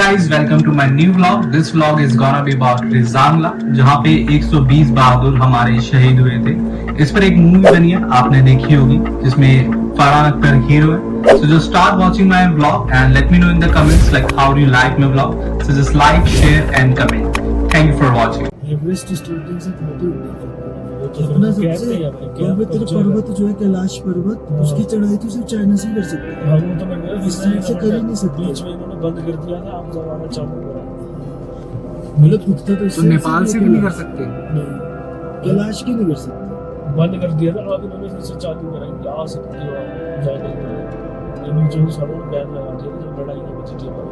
guys, welcome to my new vlog. This vlog is gonna be about Rezang La, जहाँ पे 120 बहादुर हमारे शहीद हुए थे. इस पर एक मूवी बनी है, आपने देखी होगी, जिसमें फरहान अख्तर हीरो है. So just start watching my vlog and let me know in the comments like how do you like my vlog. So just like, share and comment. Thank you for watching. Everest starting से पहुंचे अपना सबसे पवित्र पर्वत जो है कैलाश पर्वत, उसकी चढ़ाई तो सिर्फ चाइना से ही कर सकते हैं. हाँ, वो तो मैं इस साइड से कर ही नहीं सकते. बीच में इन्होंने बंद कर दिया था, अब जमाना चालू करा. मतलब उठता तो नेपाल से भी नहीं कर सकते, नहीं कैलाश की नहीं कर सकते. बंद कर दिया था, अब इन्होंने फिर से चालू करा कि आ सकते हो आप जाने के लिए. ये जो सालों में बैन लगा दिया जब लड़ाई में बची थी हमारी.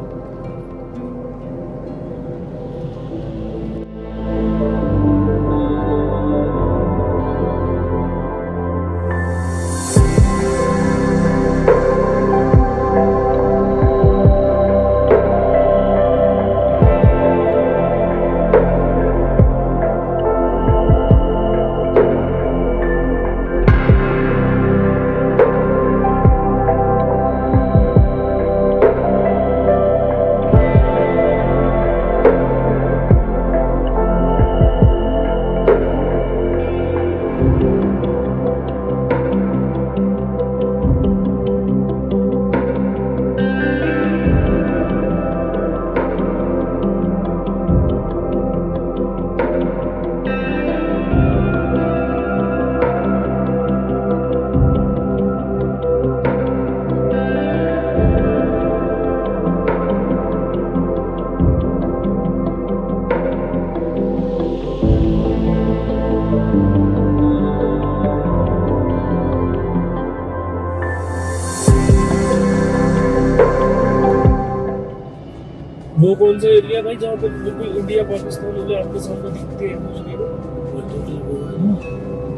वो कौन सा एरिया भाई जहाँ पे बिल्कुल इंडिया पाकिस्तान वाले आपके सामने दिखते हैं दूसरे को?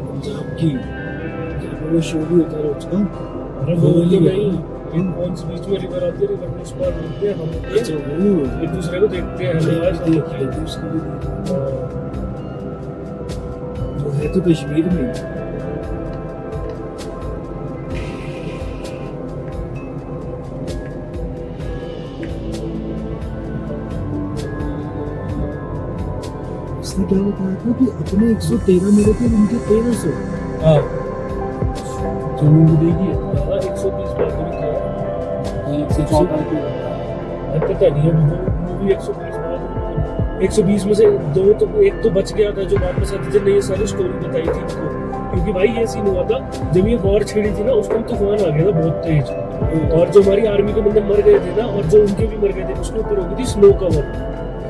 पंजाब की जहाँ पे वो शो भी होता है रोज का. अरे वो तो नहीं, इन कौन से बीच में रिवर आती है, रिवर में स्पॉट मिलते हैं, हम एक दूसरे को देखते हैं. वो है तो कश्मीर में. उसने क्या बताया था कि अपने 113 मेरे थे, उनके 1300. हाँ, जो मूवी देखी है 120 बार भी किया. 114 पता नहीं है मूवी 120 बार, 120 में से दो तो एक तो बच गया था जो वापस आते थे. ये सारी स्टोरी बताई थी इनको, क्योंकि भाई ये सीन हुआ था जब ये वॉर छिड़ी थी ना, उस टाइम तूफान आ गया था बहुत तेज, और जो हमारी आर्मी के बंदे मर गए थे ना, और जो उनके भी मर गए थे, उसके ऊपर हो गई थी स्नो कवर.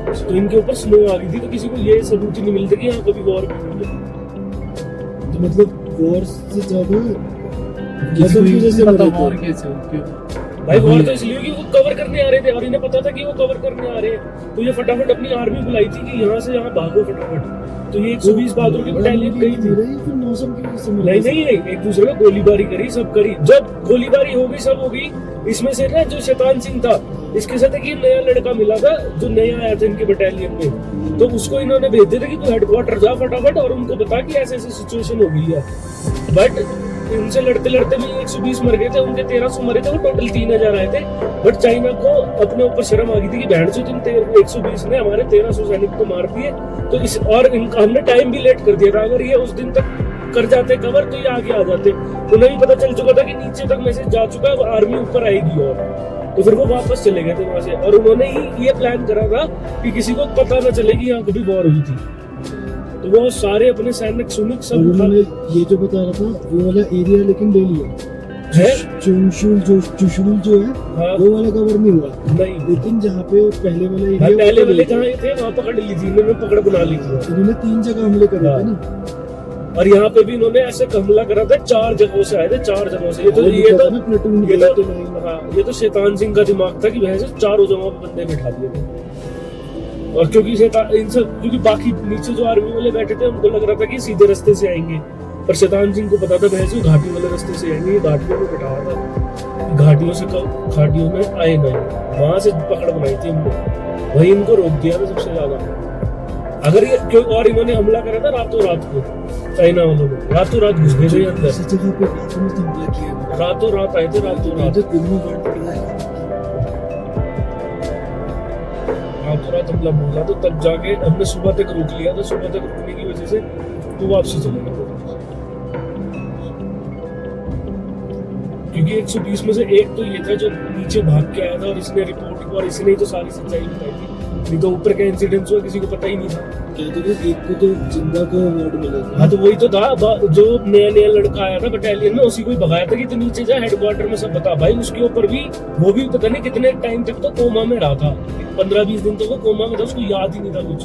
तो इनके ऊपर स्नो आ गई थी, तो किसी को ये सबूत ही नहीं मिलता कि यहाँ कभी वॉर हुई है. तो मतलब वॉर से ज्यादा किसी की वजह से पता मरे थे. और कैसे भाई वॉर तो इसलिए कि वो कवर करने आ रहे थे, और इन्हें पता था कि वो कवर करने आ रहे हैं, तो ये फटाफट अपनी आर्मी बुलाई थी कि यहाँ से यहाँ भागो फटाफट. तो ये 120 बहादुर की बटालियन गई थी. फिर मौसम की वजह से मरे. नहीं, एक दूसरे को गोलीबारी करी, सब करी. जब गोलीबारी हो गई, सब हो गई. इसमें से ना जो शैतान सिंह था, इसके साथ एक नया लड़का मिला था जो नया आया था इनके बटालियन में, तो उसको इन्होंने भेज दिया था कि तू हेडक्वार्टर जा फटाफट और उनको बता कि ऐसे ऐसी सिचुएशन हो गई है. बट इनसे लड़ते लड़ते में 120 मर गए थे, उनके 1300 मरे थे, वो टोटल 3000 आए थे. बट चाइना को अपने ऊपर शर्म आ गई थी कि बहन से तुम 120 ने हमारे 1300 सैनिक को मार दिए. तो इस और हमने टाइम भी लेट कर दिया था. अगर ये उस दिन तक कर जाते कवर तो ये आगे आ जाते. उन्हें भी पता चल चुका था कि नीचे तक मैसेज जा चुका है, आर्मी ऊपर आएगी, और तो फिर वो वापस चले गए थे वहां से. और उन्होंने ही ये प्लान करा था कि किसी को पता ना चले कि यहाँ कभी वॉर हुई थी. तो वो सारे अपने सैनिक सुनिक सब उन्होंने ये जो बता रहा था वो वाला एरिया लेकिन ले लिया है. चुशुल जो है, हाँ, वो वाला कवर नहीं हुआ. नहीं, लेकिन जहाँ पे पहले वाला एरिया, पहले वाले जहाँ थे वहाँ पकड़ ली थी इन्होंने, पकड़ बना ली थी. इन्होंने 3 जगह हमले करे थे ना. और यहाँ पे भी इन्होंने ऐसे हमला करा था, 4 जगहों से आए थे, 4 जगहों से. ये तो शैतान सिंह का दिमाग था कि वह चारों जगहों पे बंदे बिठा दिए थे. और क्योंकि बाकी नीचे जो आर्मी वाले बैठे थे उनको लग रहा था कि सीधे रास्ते से आएंगे, पर शैतान सिंह को पता था भैंस घाटी वाले रास्ते से आएंगे. ये घाटियों में बिठाया था, घाटियों में आए नहीं, वहां से पकड़ बनाई थी हमने, वही इनको रोक दिया था सबसे ज्यादा. अगर ये क्यों, और इन्होंने हमला करा था रातों रात को, चाइना वालों ने रातों रात घुस गए थे अंदर. रातों रात आए थे, रातों रात. रातों रात हमला बोला, तो तब जाके हमने सुबह तक रोक लिया था। सुबह तक रुकने की वजह से वो वापसी चले गए, क्योंकि 120 में से एक तो ये था जो नीचे भाग के आया था और इसने रिपोर्ट को, और इसने ही तो सारी सच्चाई बताई थी। नहीं तो ऊपर का इंसिडेंस हुआ किसी को पता ही नहीं था। कहते थे एक को तो जिंदा का अवार्ड मिला था। हाँ तो वही तो था, जो नया नया लड़का आया था बटालियन में, उसी को ही भगाया था कि तो नीचे जा, हेडक्वार्टर में सब बता। भाई उसके ऊपर भी वो भी पता नहीं कितने टाइम तक तो कोमा में रहा था, 15-20 दिन तो वो कोमा में था, उसको याद ही नहीं था कुछ।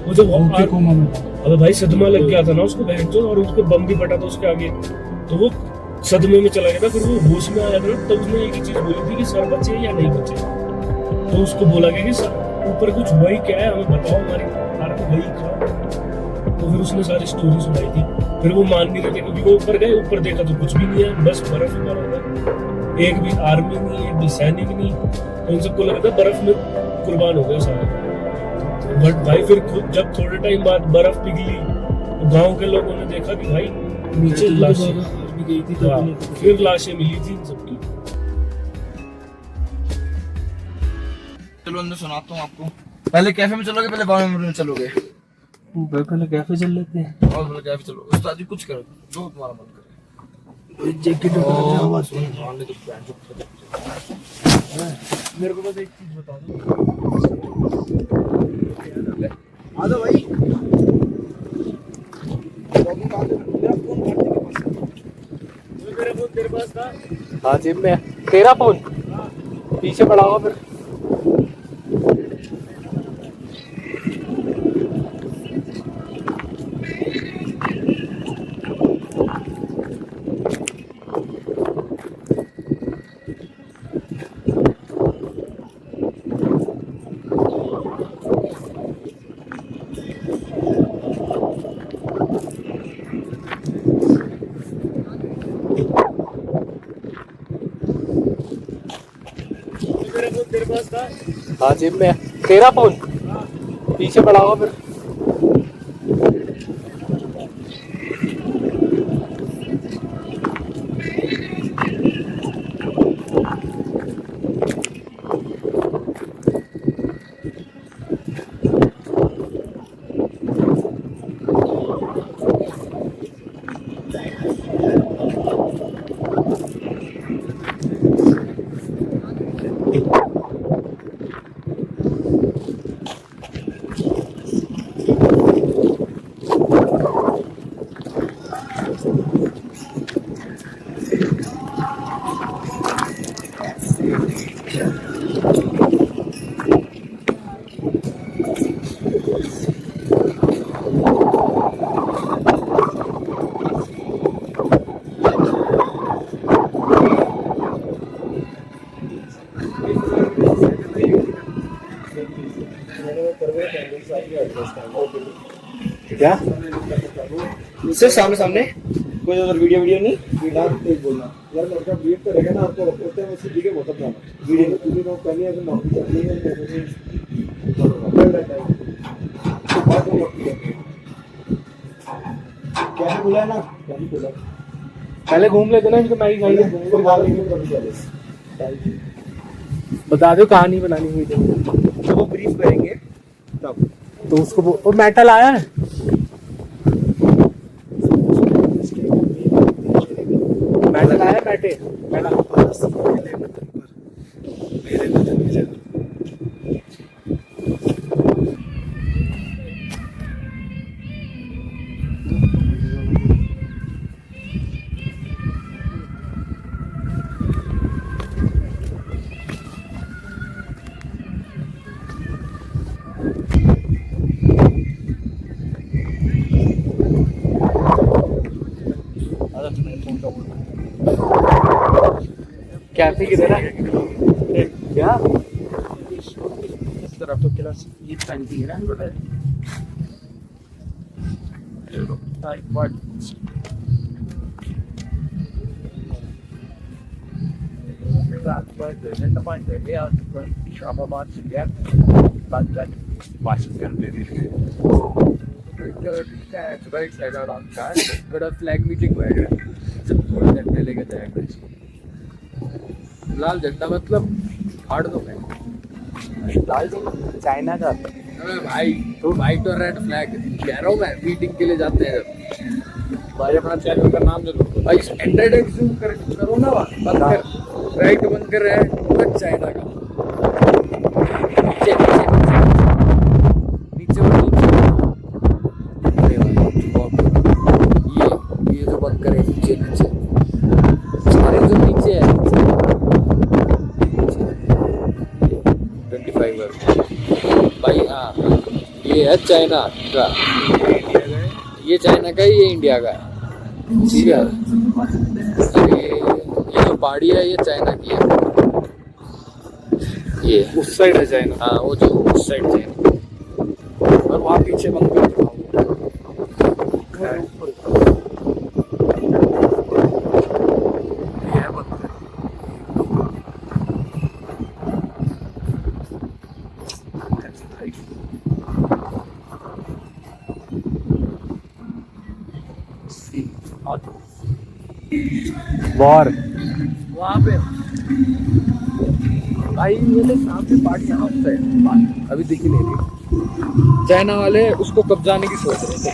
वो जो कोमा में था। अबे भाई सदमा लग गया था ना उसको बहन चो, और उसको बम भी फटा था उसके आगे, तो वो सदमे में चला गया था। फिर वो होश में आया था, तब उसने एक ही चीज बोली थी कि सर बचे या नहीं बचे। तो उसको बोला गया कि सर ऊपर कुछ हुआ ही क्या है, हमें बताओ, हमारी आर्मी वही था। तो फिर उसने सारी स्टोरी सुनाई थी। फिर वो मान नहीं रहे थे, क्योंकि वो ऊपर गए, ऊपर देखा तो कुछ भी नहीं है, बस बर्फ ही बर्फ है, एक भी आर्मी नहीं, एक भी सैनिक नहीं। तो इन सबको लगा था बर्फ में कुर्बान हो गया सारा। बट भाई फिर जब थोड़े टाइम बाद बर्फ पिघली तो गाँव के लोगों ने देखा कि भाई नीचे लाशें, गई थी तब फिर लाशें मिली थी इन सबकी। चलो अंदर सुनाता हूँ आपको। पहले कैफे में चलोगे, पहले बार में चलोगे? पहले कैफे चल लेते हैं। और पहले कैफे चलोगे। उस्ताद जी कुछ करो जो तुम्हारा मन करे। जैकेट आवाज मेरे को बस एक चीज बता दो। आ जाओ भाई। मेरा फोन तेरे पास था? हाँ जेब में है। तेरा फोन पीछे पड़ा हुआ फिर। मेरा फोन तेरे पास था? हाँ जेब में है। तेरा फोन पीछे पड़ा हुआ फिर। क्या सिर्फ सामने सामने, कोई उधर वीडियो नहीं। बोलना यार लड़का वेट करेगा ना, आपको होता है वैसे ठीक है, बहुत अपना वीडियो क्योंकि तो पहले अगर नौकरी चल रही है क्या बोला है ना, क्या बोला पहले घूम लेते ना, इनको मैगी खाई है। बता दो कहानी बनानी हुई तो वो ब्रीफ करेंगे तब। तो उसको वो मेटल आया है। मेटल आया बैठे कैफे किधर है क्या? इस तरफ तो क्लास ये पेंटिंग है ना, फ्लैग मीटिंग लेके जाएगा। लाल झंडा मतलब फाड़ दो मैं। चाइना का अबे भाई तो वाइट और रेड फ्लैग कह रहा हूँ मैं, मीटिंग के लिए जाते हैं जब। भाई अपना चैनल का नाम जरूर भाई एंड्रॉइड एक्सूम करो ना, बंद कर, राइट बंद कर रहा है चाइना का। नीचे नीचे ये जो बंद करे नीचे नीचे सारे जो नीचे है 25 भाई। हाँ ये है चाइना का, ये चाइना का ही, ये इंडिया का है, ठीक है। ये जो पहाड़ी है ये चाइना की है, ये उस साइड है चाइना। हाँ वो जो उस साइड चाइना, और वहाँ पीछे बंद कर दिया। वॉर वहाँ पे भाई मेरे सामने पार्टी यहाँ पे अभी दिखी नहीं रही। चाइना वाले उसको कब्जाने की सोच रहे थे,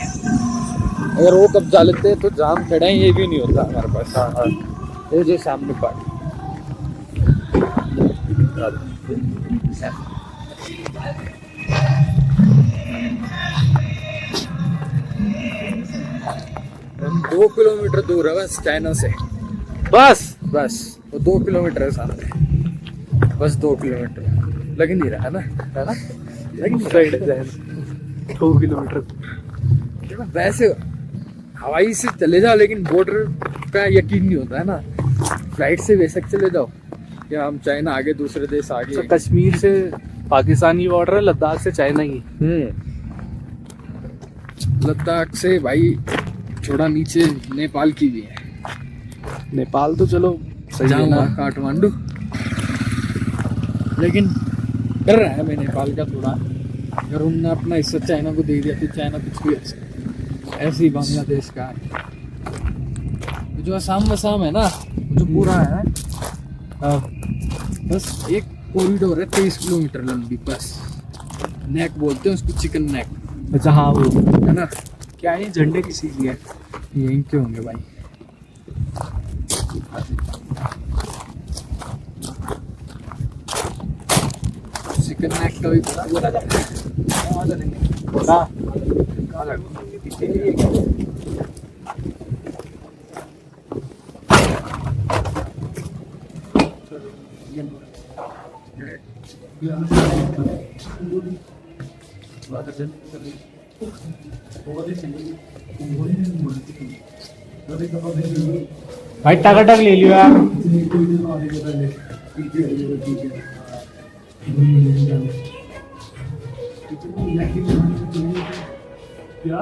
अगर वो कब्जा लेते तो जाम खड़ा है ये भी नहीं होता हमारे पास। हाँ हाँ ये जो सामने पार्टी हम 2 किलोमीटर दूर है बस चाइना से, बस वो 2 किलोमीटर है सामने, बस 2 किलोमीटर लग नहीं रहा है ना, लेकिन साइड है चाइना 2 किलोमीटर। वैसे हवाई से चले जाओ लेकिन बॉर्डर का यकीन नहीं होता है ना, फ्लाइट से बेशक चले जाओ या हम चाइना आगे दूसरे देश आगे। अच्छा, कश्मीर से पाकिस्तानी बॉर्डर है, लद्दाख से चाइना ही। लद्दाख से भाई थोड़ा नीचे नेपाल की भी है, नेपाल तो चलो सही है ना। काठमांडू, लेकिन कर रहा है मैं नेपाल का थोड़ा, अगर उनने अपना हिस्सा चाइना को दे दिया तो चाइना कुछ भी ऐसे ही बांग्लादेश का जो असम वसाम है ना, जो पूरा है बस एक कॉरिडोर है 23 किलोमीटर लंबी, बस नेक बोलते हैं उसको, चिकन नेक। अच्छा हाँ वो है ना, क्या है, झंडे किसी की है? यहीं के होंगे भाई। चिकन नेक का भी भाई टकाटक ले लियो यार। क्या